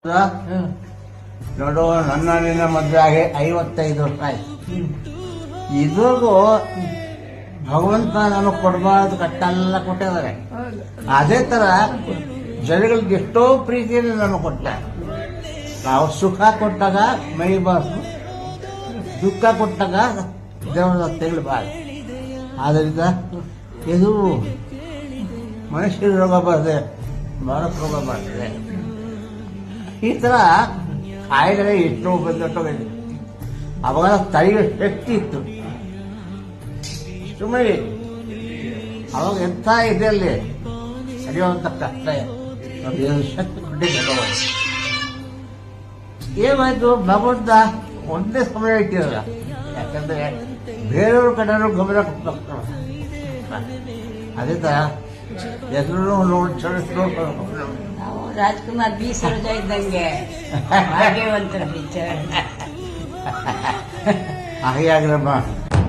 ನೋಡು, ನನ್ನ ನಿನ್ನ ಮದುವೆ ಆಗಿ 55 ವರ್ಷ ಆಯ್ತು. ಇದ್ರಿಗೂ ಭಗವಂತ ನನಗೆ ಕೊಡಬಾರ್ದು ಕಟ್ಟೆಲ್ಲ ಕೊಟ್ಟಿದ್ದಾರೆ. ಅದೇ ತರ ಜನಗಳಿಗೆ ಎಷ್ಟೋ ಪ್ರೀತಿಯಲ್ಲಿ ನನಗೆ ಕೊಟ್ಟ. ನಾವು ಸುಖ ಕೊಟ್ಟಾಗ ಮೈ ಬಾಸು, ದುಃಖ ಕೊಟ್ಟಾಗ ದೇವರ ತೆಗಳಬಾರ್ದು. ಆದ್ದರಿಂದ ಇದು ಮನುಷ್ಯರ ರೋಗ ಬರ್ತದೆ, ಭಾರತ ರೋಗ ಬರ್ತದೆ. ಈ ತರ ಕಾಯಿಲೆ ಎಷ್ಟೋ ಬಂದೊಟ್ಟೋಗಿದೆ. ಅವಾಗ ತಡೆಯುವ ಶಕ್ತಿ ಇತ್ತು. ಸುಮ್ಮನೆ ಅವಾಗ ಎಂಥ ಇದೆ ಅಲ್ಲಿ ಸರಿಯುವಂತ ಕಷ್ಟ ಶಕ್ತಿ ಕೊಟ್ಟಿದ್ದ. ಏನಾಯ್ತು, ಭಗವಂತ ಒಂದೇ ಸಮಯ ಇಟ್ಟಿರಲ್ಲ. ಯಾಕಂದ್ರೆ ಬೇರೆಯವ್ರ ಕಡೆಯವರು ಗಮನ ಕೊಟ್ಟು ಅದೇ ತರ ಹೆಸರು ನೋಡ್ಕೊಂಡು ನಾವು ರಾಜ್ಕುಮಾರ್ ಬಿ ಸರೋಜ ಇದ್ದಂಗೆ ಭಾಗ್ಯವಂತರ ಪಿಕ್ಚರ್. ಹಾಗೆ ಆಗ್ರಮ್ಮ.